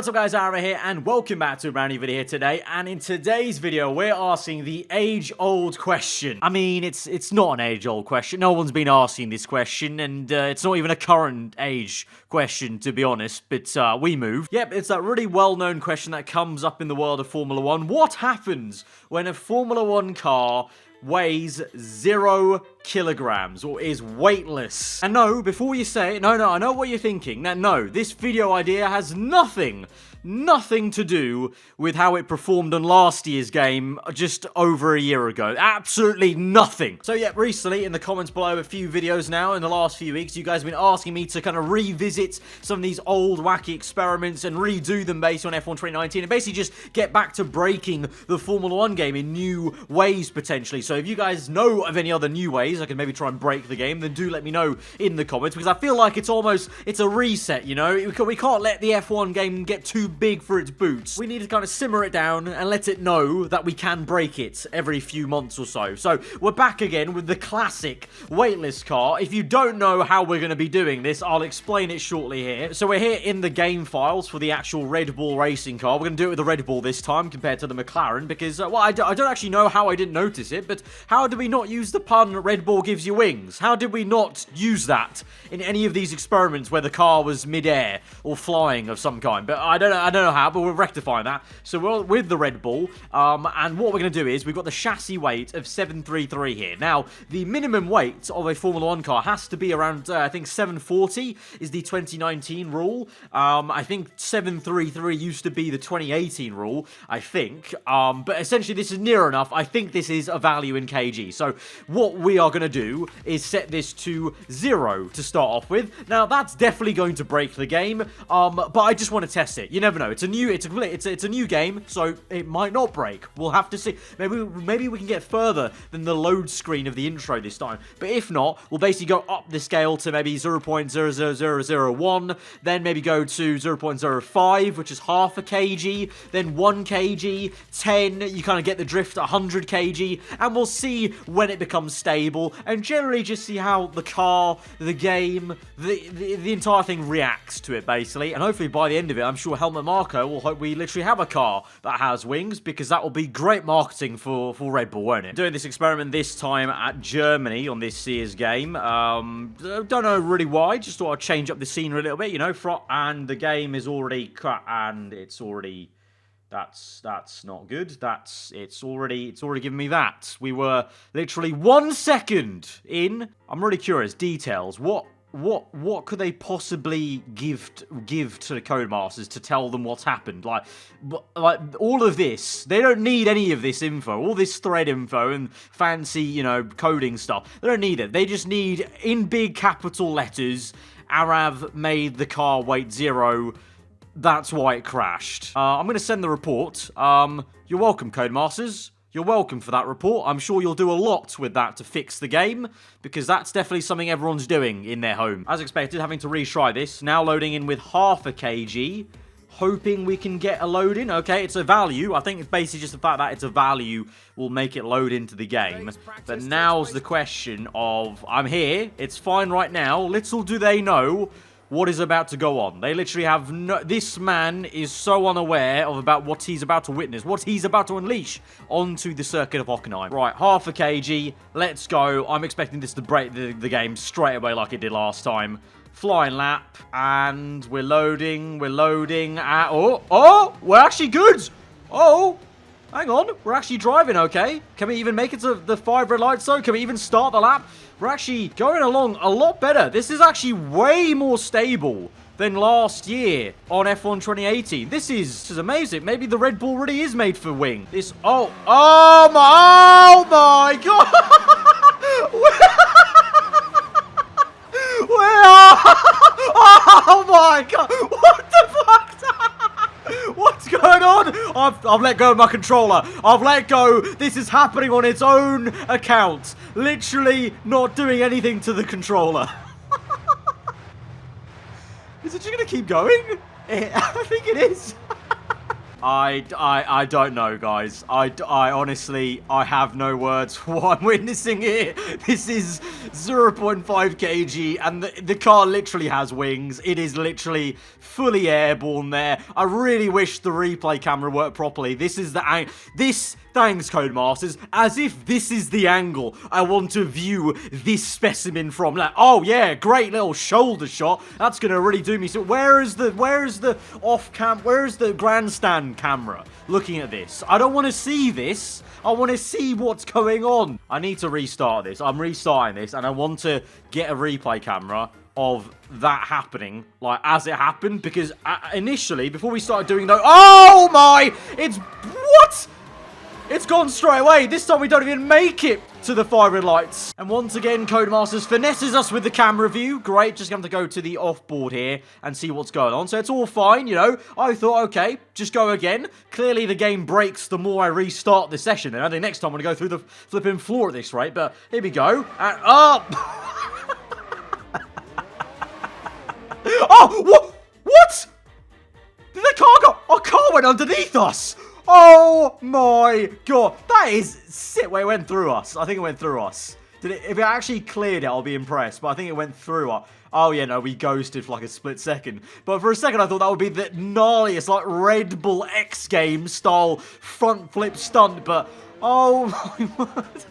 what's up guys, aarava here, and welcome back to a brand new video here today. And in today's video, we're asking the age-old question. I mean, it's not an age-old question. No one's been asking this question, and it's not even a current age question, to be honest, but we moved. Yep, it's that really well-known question that comes up in the world of Formula 1. What happens when a Formula 1 car weighs 0 kilograms or is weightless? And no, before you say it, no, I know what you're thinking. Now, no, this video idea has nothing to do with how it performed on last year's game just over a year ago. Absolutely nothing. So yeah, recently in the comments below, a few videos now in the last few weeks, you guys have been asking me to kind of revisit some of these old wacky experiments and redo them based on F1 2019 and basically just get back to breaking the Formula 1 game in new ways potentially. So if you guys know of any other new ways I can maybe try and break the game, then do let me know in the comments, because I feel like it's a reset, you know? We can't let the F1 game get too big for its boots. We need to kind of simmer it down and let it know that we can break it every few months or so. So we're back again with the classic weightless car. If you don't know how we're going to be doing this, I'll explain it shortly here. So we're here in the game files for the actual Red Bull racing car. We're going to do it with the Red Bull this time compared to the McLaren, because, well, I don't actually know how I didn't notice it, but how did we not use the pun Red Bull gives you wings? How did we not use that in any of these experiments where the car was mid-air or flying of some kind? But I don't know how, but we're rectifying that. So we're with the Red Bull, and what we're going to do is we've got the chassis weight of 733 here. Now, the minimum weight of a Formula 1 car has to be around, I think 740 is the 2019 rule. I think 733 used to be the 2018 rule, I think. But essentially this is near enough. I think this is a value in kg. So what we are going to do is set this to 0 to start off with. Now, that's definitely going to break the game, but I just want to test it. You never know. It's a new game, so it might not break. We'll have to see. Maybe we can get further than the load screen of the intro this time. But if not, we'll basically go up the scale to maybe 0.00001, then maybe go to 0.05, which is half a kg, then 1 kg, 10, you kind of get the drift, 100 kg, and we'll see when it becomes stable, and generally just see how the car, the game, the entire thing reacts to it, basically. And hopefully by the end of it, I'm sure Helmut Marko will hope we literally have a car that has wings, because that will be great marketing for Red Bull, won't it? Doing this experiment this time at Germany on this year's game. Don't know really why, just thought I'd change up the scenery a little bit, you know, and the game is already cut, and it's already... That's not good. It's already giving me that. We were literally 1 second in. I'm really curious. Details. What could they possibly give to the Codemasters to tell them what's happened? Like all of this, they don't need any of this info, all this thread info and fancy, you know, coding stuff. They don't need it. They just need, in big capital letters, Arav made the car weight 0. That's why it crashed. I'm going to send the report. You're welcome, Codemasters. You're welcome for that report. I'm sure you'll do a lot with that to fix the game, because that's definitely something everyone's doing in their home. As expected, having to retry this. Now loading in with half a kg. Hoping we can get a load in. Okay, it's a value. I think it's basically just the fact that it's a value will make it load into the game. But now's the question of, I'm here. It's fine right now. Little do they know what is about to go on. They literally have no... This man is so unaware about what he's about to witness, what he's about to unleash onto the circuit of Hockenheim. Right, half a kg. Let's go. I'm expecting this to break the game straight away like it did last time. Flying lap, and we're loading. Oh, we're actually good. Oh, hang on. We're actually driving okay. Can we even make it to the 5 red lights though? Can we even start the lap? We're actually going along a lot better. This is actually way more stable than last year on F1 2018. This is amazing. Maybe the Red Bull really is made for wing. Oh my god. Oh my god. What the fuck? What's going on? I've let go of my controller. I've let go. This is happening on its own account. Literally not doing anything to the controller. Is it just going to keep going? I think it is. I don't know, guys. I honestly, I have no words for what I'm witnessing here. This is 0.5 kg, and the car literally has wings. It is literally fully airborne there. I really wish the replay camera worked properly. This is the thanks, Codemasters, as if this is the angle I want to view this specimen from. Like, oh yeah, great little shoulder shot. That's gonna really do me. So where is the grandstand camera looking at this? I don't want to see this. I want to see what's going on. I need to restart this. I'm restarting this, and I want to get a replay camera of that happening, like, as it happened, because initially, before we started doing those... Oh my! It's... What? It's gone straight away. This time we don't even make it to the firing lights. And once again, Codemasters finesses us with the camera view. Great, just going to go to the off-board here and see what's going on. So it's all fine, you know. I thought, okay, just go again. Clearly the game breaks the more I restart the session. And I think next time I'm going to go through the flipping floor at this rate. But here we go. And up. Oh, what? Did the car go? Our car went underneath us. Oh my god. That is sick. Wait, it went through us. I think it went through us. Did it? If it actually cleared it, I'll be impressed. But I think it went through us. Oh yeah, no, we ghosted for like a split second. But for a second, I thought that would be the gnarliest, like, Red Bull X game style front flip stunt. But oh my word.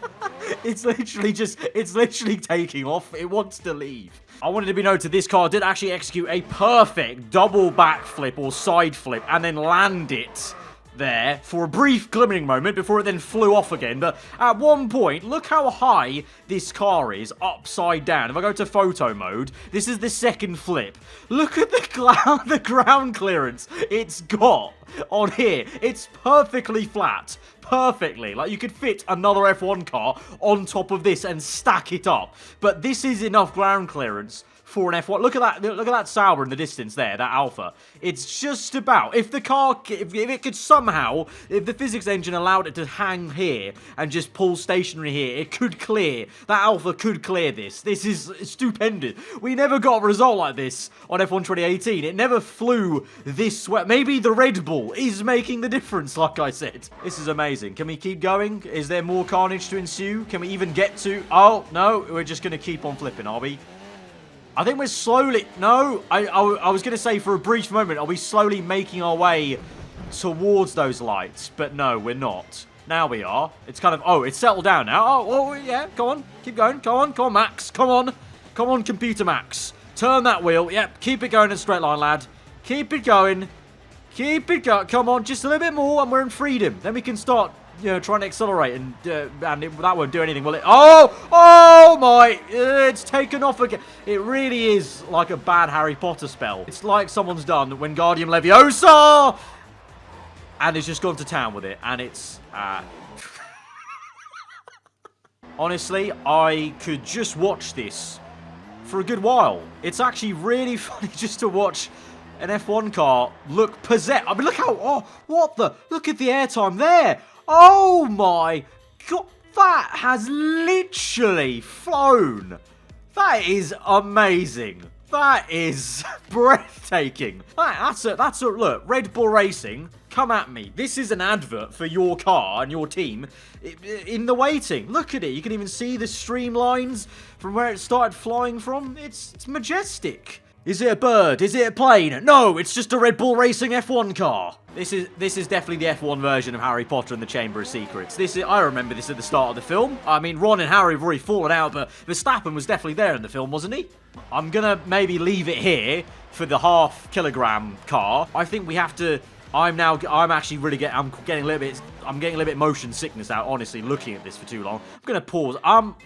It's literally taking off. It wants to leave. I wanted to be noted, this car did actually execute a perfect double backflip or side flip and then land it there for a brief glimmering moment before it then flew off again. But at one point, look how high this car is upside down. If I go to photo mode, this is the second flip. Look at the ground clearance it's got on here. It's perfectly flat. Perfectly. Like, you could fit another F1 car on top of this and stack it up. But this is enough ground clearance for an F1. Look at that Sauber in the distance there, that Alpha. It's just about, if the car, if it could somehow, if the physics engine allowed it to hang here and just pull stationary here, it could clear. That Alpha could clear this. This is stupendous. We never got a result like this on F1 2018. It never flew this way. Maybe the Red Bull is making the difference, like I said. This is amazing. Can we keep going? Is there more carnage to ensue? Can we even get to... Oh, no, we're just going to keep on flipping, are we? I think we're slowly... No, I was going to say for a brief moment, are we slowly making our way towards those lights? But no, we're not. Now we are. It's kind of... Oh, it's settled down now. Oh, yeah, go on. Keep going. Go on, Max. Come on. Come on, computer Max. Turn that wheel. Yep, keep it going in a straight line, lad. Keep it going. Keep it going. Come on, just a little bit more and we're in freedom. Then we can start... You know, trying to accelerate, and that won't do anything, will it? Oh my! It's taken off again. It really is like a bad Harry Potter spell. It's like someone's done Wingardium Leviosa, and it's just gone to town with it, and it's... Honestly, I could just watch this for a good while. It's actually really funny just to watch an F1 car look possessed. I mean, look how... Oh, what the... Look at the airtime there. Oh my god, that has literally flown. That is amazing. That is breathtaking. That's a look, Red Bull Racing, come at me. This is an advert for your car and your team in the waiting. Look at it. You can even see the streamlines from where it started flying from. It's majestic. Is it a bird? Is it a plane? No, it's just a Red Bull Racing F1 car. This is definitely the F1 version of Harry Potter and the Chamber of Secrets. I remember this at the start of the film. I mean, Ron and Harry have already fallen out, but Verstappen was definitely there in the film, wasn't he? I'm gonna maybe leave it here for the half-kilogram car. I think we have to... I'm getting a little bit motion sickness out, honestly, looking at this for too long. I'm gonna pause.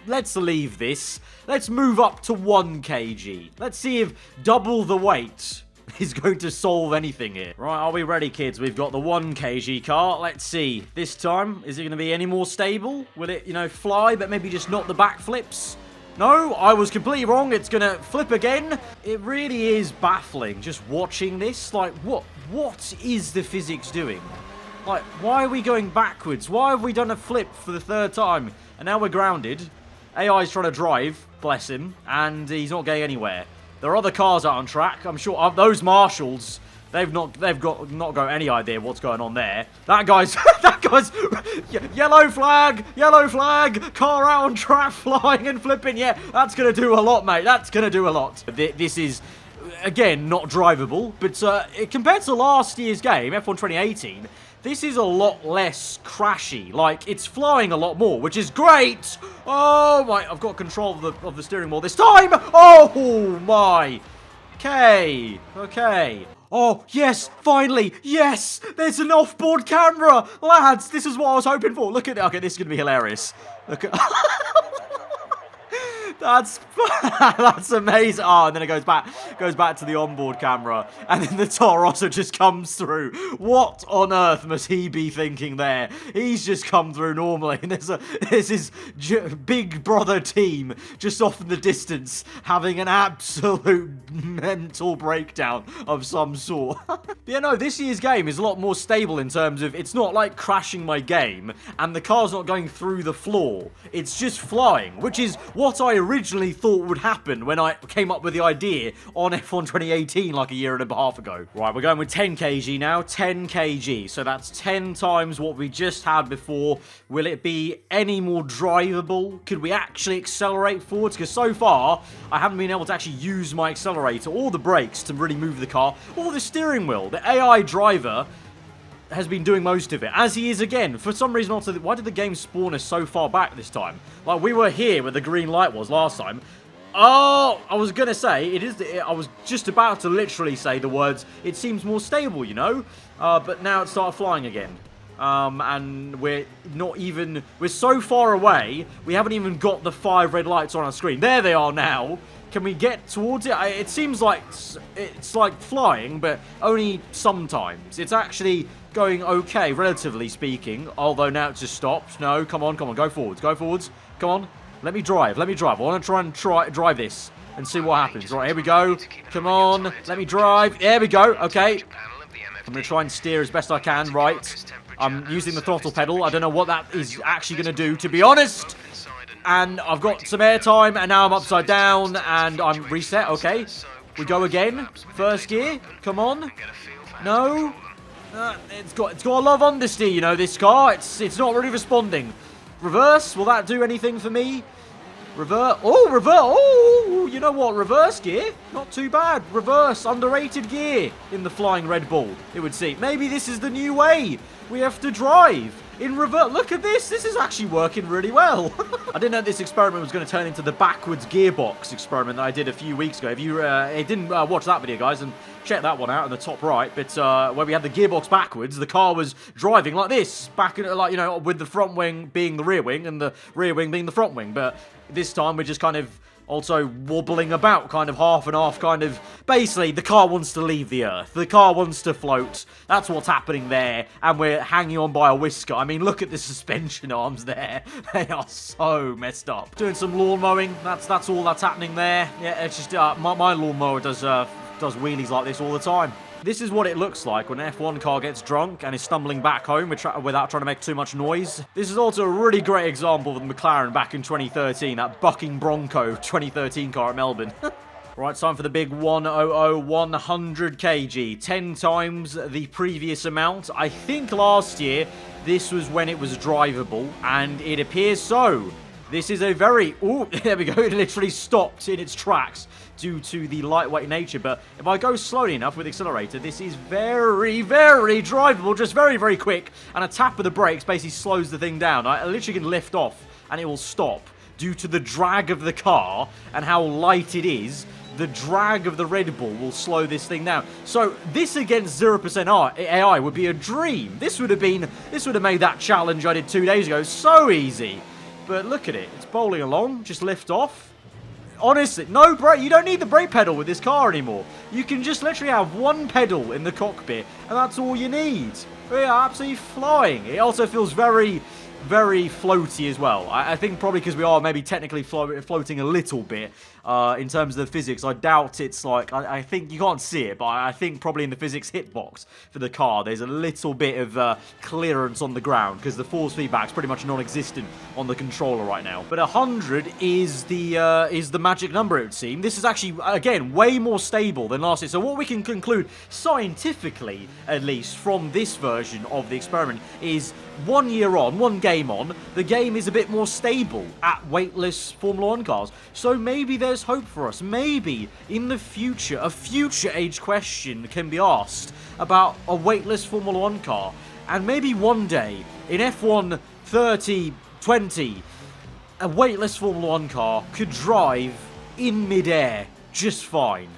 Let's leave this. Let's move up to 1 kg. Let's see if double the weight is going to solve anything here. Right, are we ready, kids? We've got the 1 kg car. Let's see. This time, is it going to be any more stable? Will it, you know, fly, but maybe just not the backflips? No, I was completely wrong. It's going to flip again. It really is baffling just watching this. Like, what is the physics doing? Like, why are we going backwards? Why have we done a flip for the 3rd time? And now we're grounded. AI's trying to drive, bless him, and he's not going anywhere. There are other cars out on track. I'm sure those marshals They've not got any idea what's going on there. That guy's that guy's yellow flag, car out on track, flying and flipping. Yeah, that's gonna do a lot, mate. That's gonna do a lot. This is, again, not drivable, but compared to last year's game, F1 2018, this is a lot less crashy. Like, it's flying a lot more, which is great. Oh my, I've got control of the steering wheel this time. Oh my. Okay. Oh, yes, finally, yes, there's an off-board camera. Lads, this is what I was hoping for. Look at it. Okay, this is going to be hilarious. Look at... That's amazing. Oh, and then it goes back to the onboard camera, and then the Toro Rosso just comes through. What on earth must he be thinking there? He's just come through normally, and there's his big brother team just off in the distance having an absolute mental breakdown of some sort. But yeah, no, this year's game is a lot more stable in terms of it's not like crashing my game, and the car's not going through the floor. It's just flying, which is what I originally thought would happen when I came up with the idea on F1 2018 like a year and a half ago. Right, we're going with 10 kg now, 10 kg. So that's 10 times what we just had before. Will it be any more drivable? Could we actually accelerate forwards? Because so far, I haven't been able to actually use my accelerator or the brakes to really move the car, or the steering wheel. The AI driver has been doing most of it, as he is again. For some reason, also, why did the game spawn us so far back this time? Like, we were here where the green light was last time. Oh, I was gonna say, I was just about to literally say the words, it seems more stable, you know? But now it started flying again. And we're so far away, we haven't even got the 5 red lights on our screen. There they are now. Can we get towards it? It seems like it's like flying, but only sometimes. It's actually going okay, relatively speaking, although now it's just stopped. No, come on, go forwards, come on, let me drive, I want to try and drive this and see what happens. Right, here we go, come on, let me drive, there we go, okay, I'm going to try and steer as best I can, right, I'm using the throttle pedal, I don't know what that is actually going to do, to be honest, and I've got some airtime, and now I'm upside down, and I'm reset, okay, we go again, first gear, come on, no, it's got a lot of understeer, you know, this car. It's not really responding. Reverse, will that do anything for me? Reverse. Oh, you know what? Reverse gear, not too bad. Reverse, underrated gear in the flying Red Bull, it would seem. Maybe this is the new way we have to drive. In reverse. Look at this. This is actually working really well. I didn't know this experiment was going to turn into the backwards gearbox experiment that I did a few weeks ago. If you didn't watch that video, guys, and check that one out in the top right. But where we had the gearbox backwards, the car was driving like this, back like, you know, with the front wing being the rear wing and the rear wing being the front wing. But this time we're just kind of also wobbling about, kind of half and half, kind of, basically, the car wants to leave the earth. The car wants to float. That's what's happening there, and we're hanging on by a whisker. I mean, look at the suspension arms there. They are so messed up. Doing some lawn mowing, that's all that's happening there. Yeah, it's just, my lawnmower does wheelies like this all the time. This is what it looks like when an F1 car gets drunk and is stumbling back home without trying to make too much noise. This is also a really great example of the McLaren back in 2013, that bucking Bronco 2013 car at Melbourne. Right, time for the big 100 kg, 10 times the previous amount. I think last year this was when it was drivable, and it appears so. This is a very... Ooh, there we go. It literally stopped in its tracks due to the lightweight nature. But if I go slowly enough with the accelerator, this is very, very drivable. Just very, very quick. And a tap of the brakes basically slows the thing down. I literally can lift off and it will stop due to the drag of the car and how light it is. The drag of the Red Bull will slow this thing down. So this against 0% AI would be a dream. This would have made that challenge I did 2 days ago so easy. But look at it. It's bowling along. Just lift off. Honestly, no brake. You don't need the brake pedal with this car anymore. You can just literally have one pedal in the cockpit, and that's all you need. We are absolutely flying. It also feels very, very floaty as well. I think probably because we are maybe technically floating a little bit. in terms of the physics. I doubt it's like, I think you can't see it, but I think probably in the physics hitbox for the car, there's a little bit of clearance on the ground because the force feedback's pretty much non-existent on the controller right now. But 100 is the magic number, it would seem. This is actually, again, way more stable than last year. So what we can conclude, scientifically at least, from this version of the experiment is 1 year on, 1 game on, the game is a bit more stable at weightless Formula 1 cars. So maybe there's hope for us. Maybe in the future, a future age question can be asked about a weightless Formula 1 car. And maybe one day, in F1 2020, a weightless Formula 1 car could drive in midair just fine.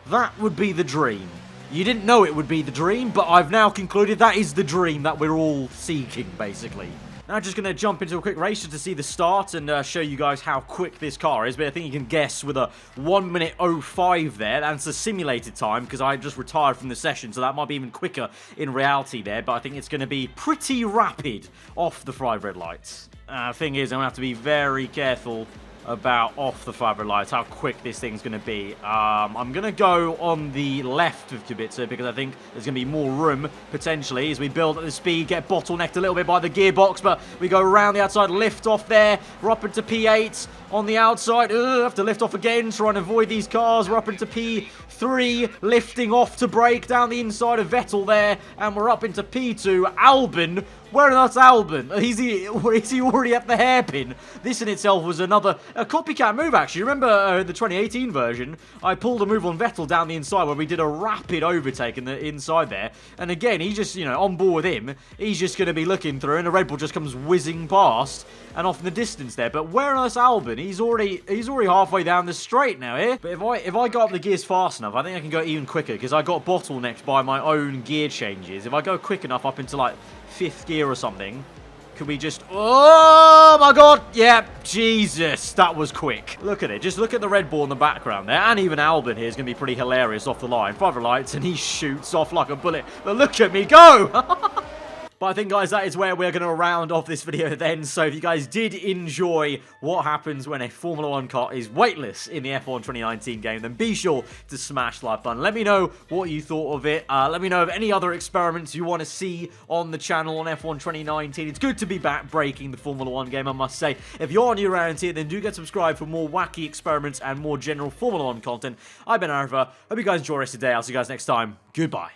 That would be the dream. You didn't know it would be the dream, but I've now concluded that is the dream that we're all seeking, basically. Now just going to jump into a quick race just to see the start and show you guys how quick this car is. But I think you can guess with a 1 minute 05 there. That's a simulated time because I just retired from the session, so that might be even quicker in reality there. But I think it's going to be pretty rapid off the 5 red lights. Thing is, I'm going to have to be very careful about off the 5 red lights, how quick this thing's going to be. I'm going to go on the left of Kubica because I think there's going to be more room, potentially, as we build at the speed, get bottlenecked a little bit by the gearbox, but we go around the outside, lift off there, we're up into P8 on the outside. Have to lift off again, try and avoid these cars. We're up into P3, lifting off to brake down the inside of Vettel there, and we're up into P2. Albon, where is Albon? Is he already at the hairpin? This in itself was a copycat move, actually. Remember the 2018 version? I pulled a move on Vettel down the inside where we did a rapid overtake in the inside there. And again, he just, on board with him, he's just going to be looking through, and the Red Bull just comes whizzing past and off in the distance there. But where is Albon? He's already halfway down the straight now here. But if I go up the gears fast enough, I think I can go even quicker because I got bottlenecked by my own gear changes. If I go quick enough up into like 5th gear or something, could we just... Oh my god! Yeah, Jesus, that was quick. Look at it. Just look at the Red Bull in the background there. And even Albon here is going to be pretty hilarious off the line. 5 lights and he shoots off like a bullet. But look at me go! But I think, guys, that is where we're going to round off this video then. So if you guys did enjoy what happens when a Formula 1 car is weightless in the F1 2019 game, then be sure to smash the like button. Let me know what you thought of it. Let me know of any other experiments you want to see on the channel on F1 2019. It's good to be back breaking the Formula 1 game, I must say. If you're new around here, then do get subscribed for more wacky experiments and more general Formula 1 content. I've been aarava. Hope you guys enjoy the rest of the day. I'll see you guys next time. Goodbye.